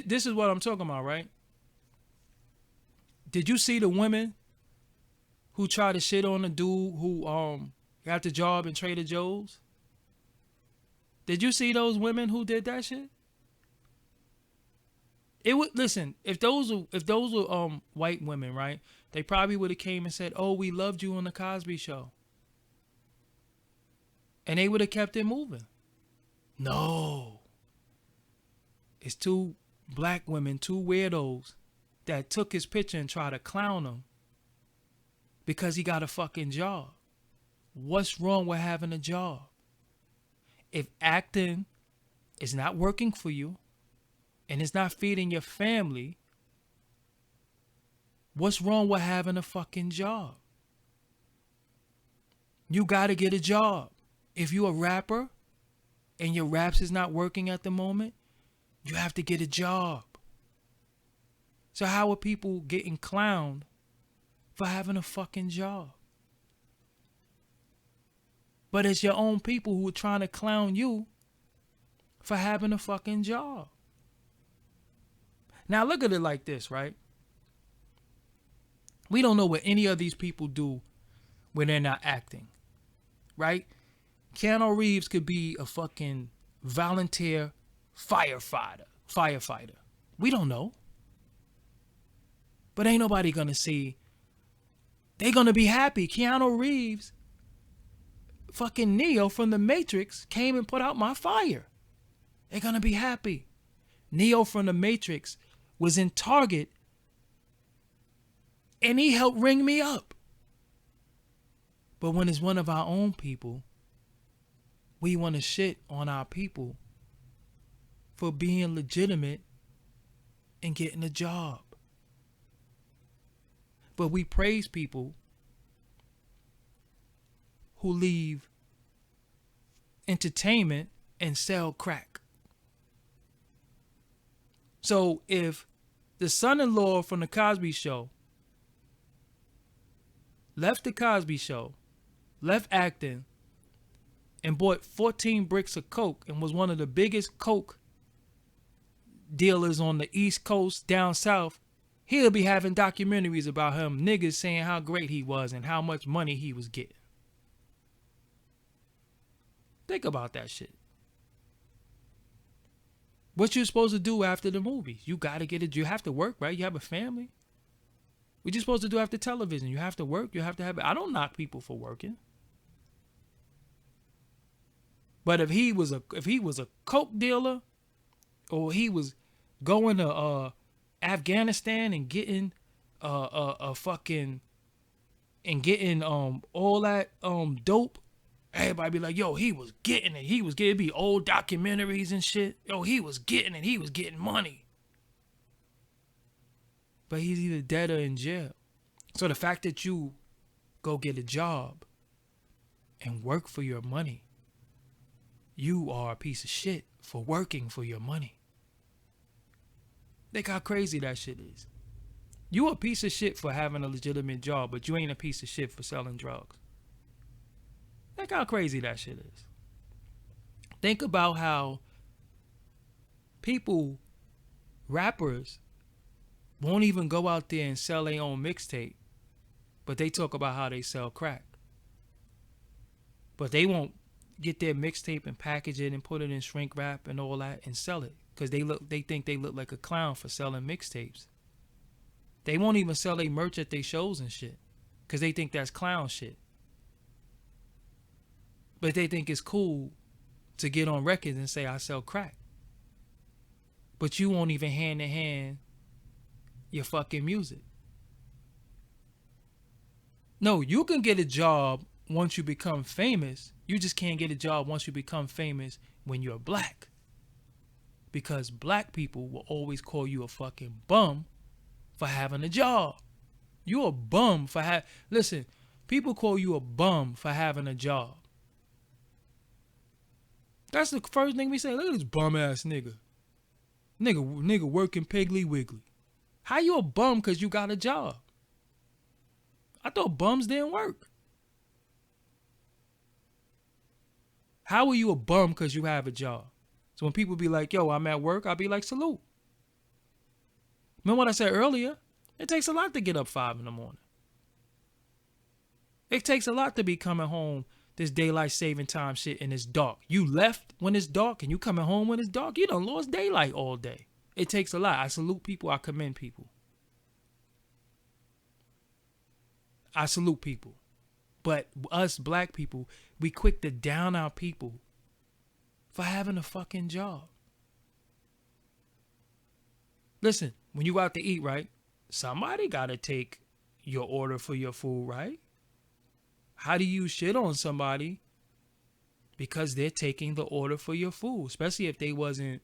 This is what I'm talking about, right? Did you see the women who tried to shit on the dude who got the job in Trader Joe's? Did you see those women who did that shit? It would listen if those were white women, right? They probably would have came and said, "Oh, we loved you on the Cosby Show," and they would have kept it moving. No, it's two black women, two weirdos that took his picture and tried to clown him because he got a fucking job. What's wrong with having a job? If acting is not working for you and it's not feeding your family, what's wrong with having a fucking job? You gotta get a job. If you're a rapper and your raps is not working at the moment, you have to get a job. So how are people getting clowned for having a fucking job? But it's your own people who are trying to clown you for having a fucking job. Now look at it like this, right? We don't know what any of these people do when they're not acting, right? Keanu Reeves could be a fucking volunteer firefighter. We don't know. But ain't nobody gonna see. They gonna be happy. Keanu Reeves, fucking Neo from the Matrix, came and put out my fire. They're gonna be happy. Neo from the Matrix was in Target and he helped ring me up. But when it's one of our own people, we want to shit on our people for being legitimate and getting a job. But we praise people who leave entertainment and sell crack. So if the son-in-law from the Cosby Show left the Cosby Show, left acting, and bought 14 bricks of coke and was one of the biggest coke dealers on the East Coast down south, he'll be having documentaries about him, niggas saying how great he was and how much money he was getting. Think about that shit. What you supposed to do after the movies? You gotta get it. You have to work, right? You have a family. What you supposed to do after television? You have to work. You have to have. I don't knock people for working. But if he was a coke dealer, or he was going to Afghanistan and getting fucking and getting all that dope, everybody be like, yo, he was getting it. He was getting it. Be old documentaries and shit. Yo, he was getting it. He was getting money. But he's either dead or in jail. So the fact that you go get a job and work for your money, you are a piece of shit for working for your money. Think how crazy that shit is. You a piece of shit for having a legitimate job, but you ain't a piece of shit for selling drugs. Think how crazy that shit is. Think about how people, rappers, won't even go out there and sell their own mixtape, but they talk about how they sell crack. But they won't get their mixtape and package it and put it in shrink wrap and all that and sell it because they think they look like a clown for selling mixtapes. They won't even sell their merch at their shows and shit because they think that's clown shit. But they think it's cool to get on records and say I sell crack. But you won't even hand in hand your fucking music. No, you can get a job once you become famous. You just can't get a job once you become famous when you're black. Because black people will always call you a fucking bum for having a job. You a bum for listen, people call you a bum for having a job. That's the first thing we say. Look at this bum ass nigga. Nigga working Piggly Wiggly. How you a bum cause you got a job? I thought bums didn't work. How are you a bum cause you have a job? So when people be like, yo, I'm at work, I'll be like, salute. Remember what I said earlier? It takes a lot to get up 5 in the morning. It takes a lot to be coming home this daylight saving time shit and it's dark. You left when it's dark and you coming home when it's dark. You done lost daylight all day. It takes a lot. I salute people. I commend people. I salute people. But us black people, we quick to down our people for having a fucking job. Listen, when you go out to eat, right? Somebody got to take your order for your food, right? How do you shit on somebody because they're taking the order for your food, especially if they wasn't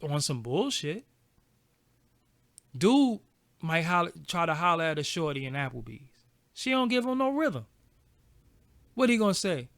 on some bullshit? Dude might try to holler at a shorty in Applebee's. She don't give him no rhythm. What he gonna say?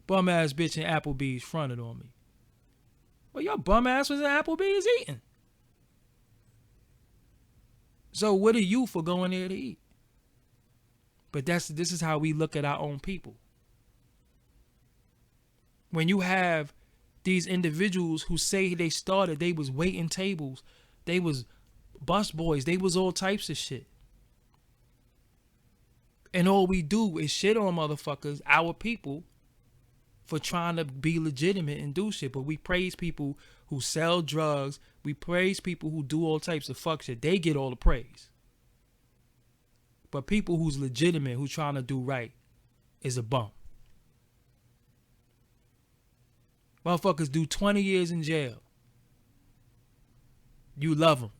Bum ass bitch in Applebee's fronted on me. Well, your bum ass was in Applebee's eating. So what are you for going there to eat? But this is how we look at our own people. When you have these individuals who say they started, they was waiting tables, they was bus boys, they was all types of shit. And all we do is shit on motherfuckers, our people, for trying to be legitimate and do shit. But we praise people who sell drugs. We praise people who do all types of fuck shit. They get all the praise. But people who's legitimate, who's trying to do right, is a bum. Motherfuckers do 20 years in jail. You love him.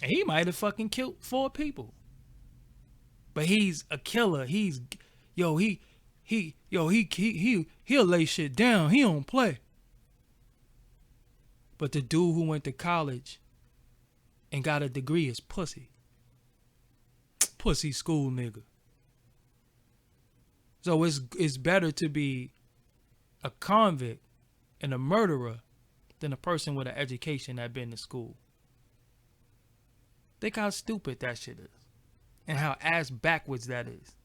And he might have fucking killed 4 people. But he's a killer. He'll lay shit down. He don't play. But the dude who went to college and got a degree is pussy. Pussy school nigga. So it's better to be a convict and a murderer than a person with an education that been to school. Think how stupid that shit is. And how ass backwards that is.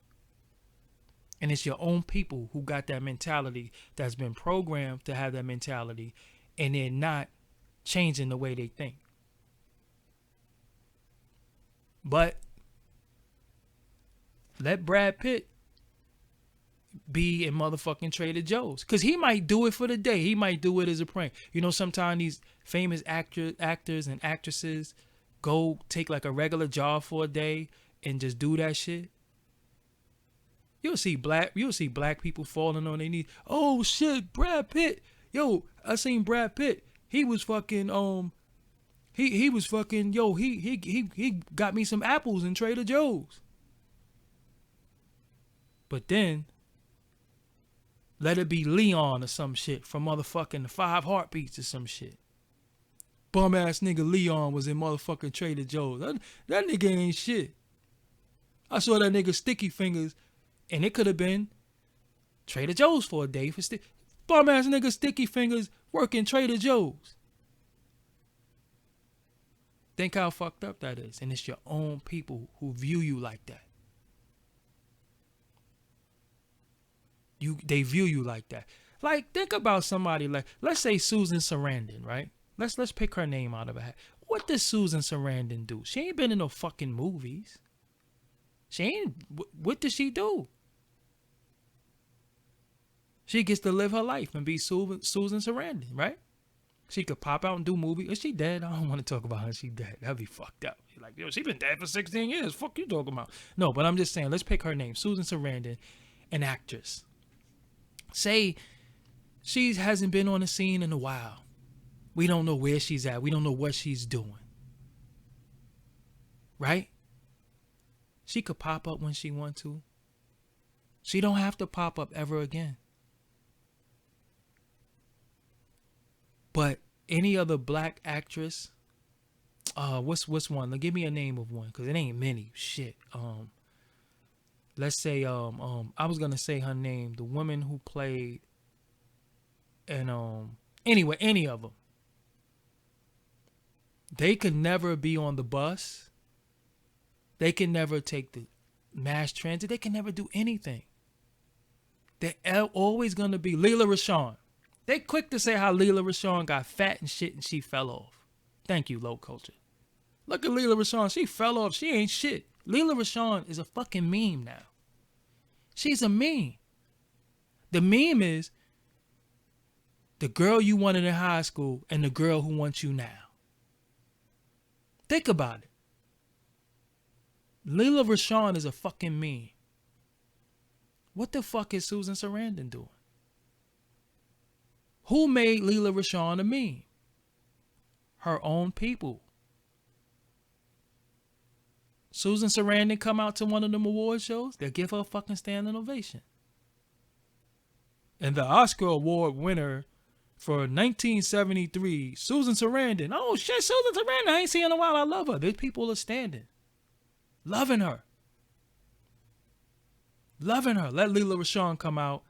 And it's your own people who got that mentality, that's been programmed to have that mentality, and they're not changing the way they think. But let Brad Pitt be in motherfucking Trader Joe's. Because he might do it for the day. He might do it as a prank. You know, sometimes these famous actors and actresses go take like a regular job for a day and just do that shit. You'll see black people falling on their knees. Oh shit, Brad Pitt. Yo, I seen Brad Pitt. He was fucking he was fucking he got me some apples in Trader Joe's. But then let it be Leon or some shit from motherfucking 5 Heartbeats or some shit. Bum ass nigga Leon was in motherfucking Trader Joe's. That nigga ain't shit. I saw that nigga Sticky Fingers, and it could have been Trader Joe's for a day for bum ass nigga Sticky Fingers working Trader Joe's. Think how fucked up that is. And it's your own people who view you like that. They view you like that. Like, think about somebody like, let's say Susan Sarandon, right? Let's pick her name out of a hat. What does Susan Sarandon do? She ain't been in no fucking movies. She ain't. What does she do? She gets to live her life and be Susan Sarandon, right? She could pop out and do movies. Is she dead? I don't want to talk about her. She dead. That'd be fucked up. You're like, yo, she been dead for 16 years. Fuck you talking about? No, but I'm just saying, let's pick her name. Susan Sarandon, an actress. Say she hasn't been on the scene in a while. We don't know where she's at. We don't know what she's doing. Right? She could pop up when she wants to. She don't have to pop up ever again. But any other black actress, what's one? Give me a name of one, because it ain't many. Shit. Let's say I was gonna say her name, the woman who played, and anyway, any of them. They could never be on the bus. They can never take the mass transit. They can never do anything. They're always gonna be Leela Rashawn. They quick to say how Leela Rashawn got fat and shit and she fell off. Thank you, low culture. Look at Lela Rashawn. She fell off. She ain't shit. Lela Rashawn is a fucking meme now. She's a meme. The meme is the girl you wanted in high school and the girl who wants you now. Think about it. Lela Rashawn is a fucking meme. What the fuck is Susan Sarandon doing? Who made Lela Rashawn a meme? Her own people. Susan Sarandon come out to one of them award shows, they'll give her a fucking standing ovation. And the Oscar Award winner for 1973, Susan Sarandon. Oh shit, Susan Sarandon, I ain't seen her in a while. I love her. These people are standing. Loving her. Loving her. Let Lela Rashawn come out.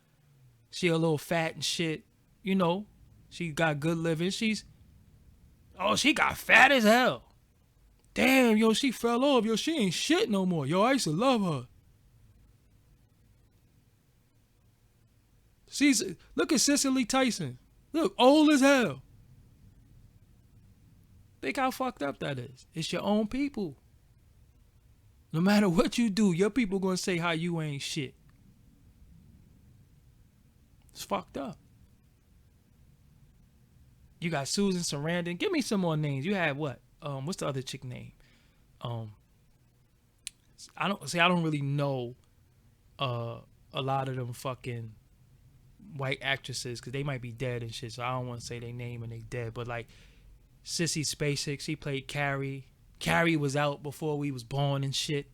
She a little fat and shit. You know, she got good living. She got fat as hell. Damn, yo, she fell off. Yo, she ain't shit no more. Yo, I used to love her. Look at Cicely Tyson. Look, old as hell. Think how fucked up that is. It's your own people. No matter what you do, your people gonna say how you ain't shit. It's fucked up. You got Susan Sarandon. Give me some more names. You had what? What's the other chick name? I don't really know a lot of them fucking white actresses because they might be dead and shit. So I don't want to say their name and they dead. But like Sissy Spacek, she played Carrie. Carrie was out before we was born and shit.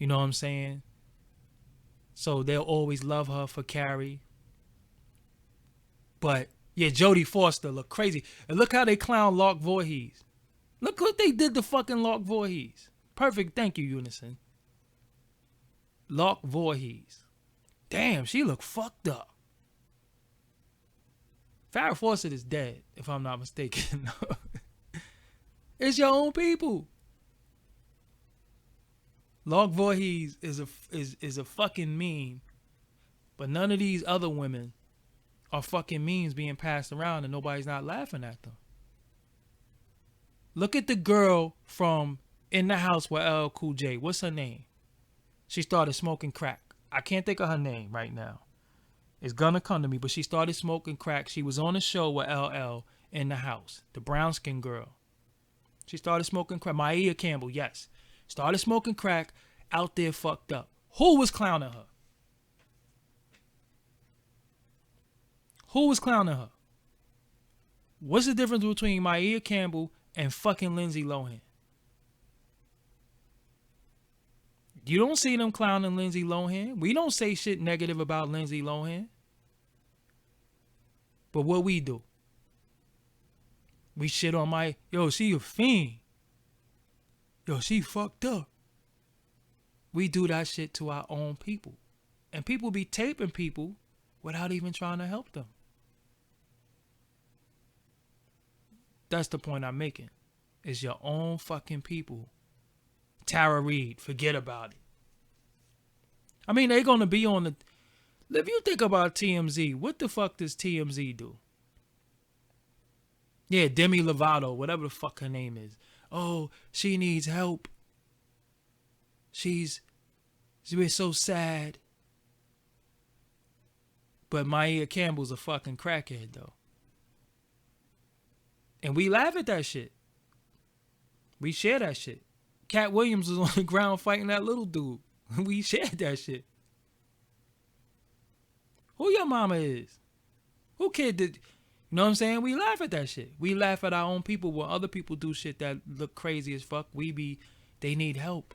You know what I'm saying? So they'll always love her for Carrie. But yeah, Jodie Foster look crazy. And look how they clown Lark Voorhees. Look what they did to fucking Lark Voorhees. Perfect. Thank you, Unison. Lark Voorhees. Damn, she look fucked up. Farrah Fawcett is dead, if I'm not mistaken. It's your own people. Lark Voorhees is a fucking meme. But none of these other women are fucking memes being passed around and nobody's not laughing at them. Look at the girl from In the House with LL Cool J. What's her name? She started smoking crack. I can't think of her name right now. It's gonna come to me, but she started smoking crack. She was on a show with LL In the House. The brown skin girl. She started smoking crack. Maia Campbell, yes. Started smoking crack, out there fucked up. Who was clowning her? Who was clowning her? What's the difference between Maia Campbell and fucking Lindsay Lohan? You don't see them clowning Lindsay Lohan. We don't say shit negative about Lindsay Lohan. But what we do? We shit on yo, she a fiend. Yo, she fucked up. We do that shit to our own people. And people be taping people without even trying to help them. That's the point I'm making. It's your own fucking people. Tara Reid, forget about it. I mean, they're going to be on the... If you think about TMZ, what the fuck does TMZ do? Yeah, Demi Lovato, whatever the fuck her name is. Oh, she needs help. She's so sad. But Maia Campbell's a fucking crackhead, though. And we laugh at that shit. We share that shit. Cat Williams was on the ground fighting that little dude. We shared that shit. Who your mama is? Who kid did... You know what I'm saying? We laugh at that shit. We laugh at our own people when other people do shit that look crazy as fuck. They need help.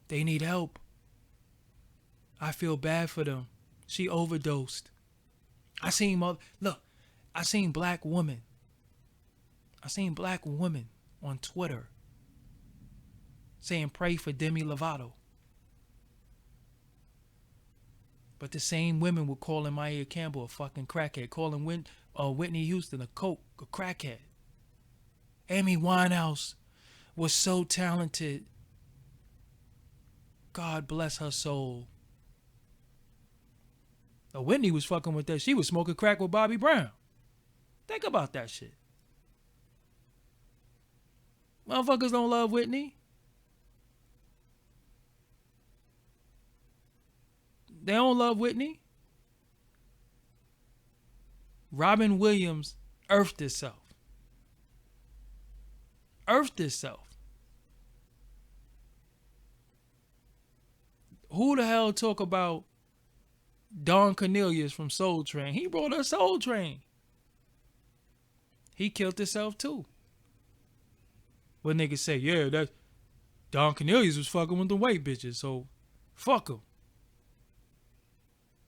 They need help. I feel bad for them. She overdosed. I seen black women. I seen black women on Twitter saying pray for Demi Lovato. But the same women were calling Maia Campbell a fucking crackhead, calling Whitney Houston a crackhead. Amy Winehouse was so talented. God bless her soul. Now, Whitney was fucking with that. She was smoking crack with Bobby Brown. Think about that shit. Motherfuckers don't love Whitney. They don't love Whitney. Robin Williams earthed itself. Earthed itself. Who the hell talk about Don Cornelius from Soul Train? He brought us Soul Train. He killed himself too. What niggas say, yeah, that Don Cornelius was fucking with the white bitches, so fuck him.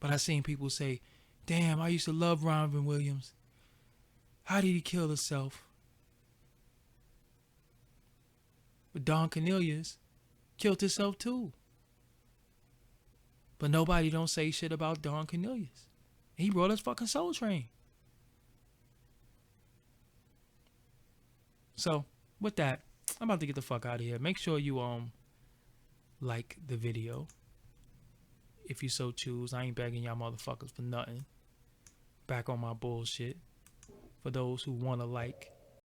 But I seen people say, damn, I used to love Robin Williams. How did he kill himself? But Don Cornelius killed himself too. But nobody don't say shit about Don Cornelius. He brought us fucking Soul Train. So, with that, I'm about to get the fuck out of here. Make sure you like the video. If you so choose. I ain't begging y'all motherfuckers for nothing. Back on my bullshit. For those who want to like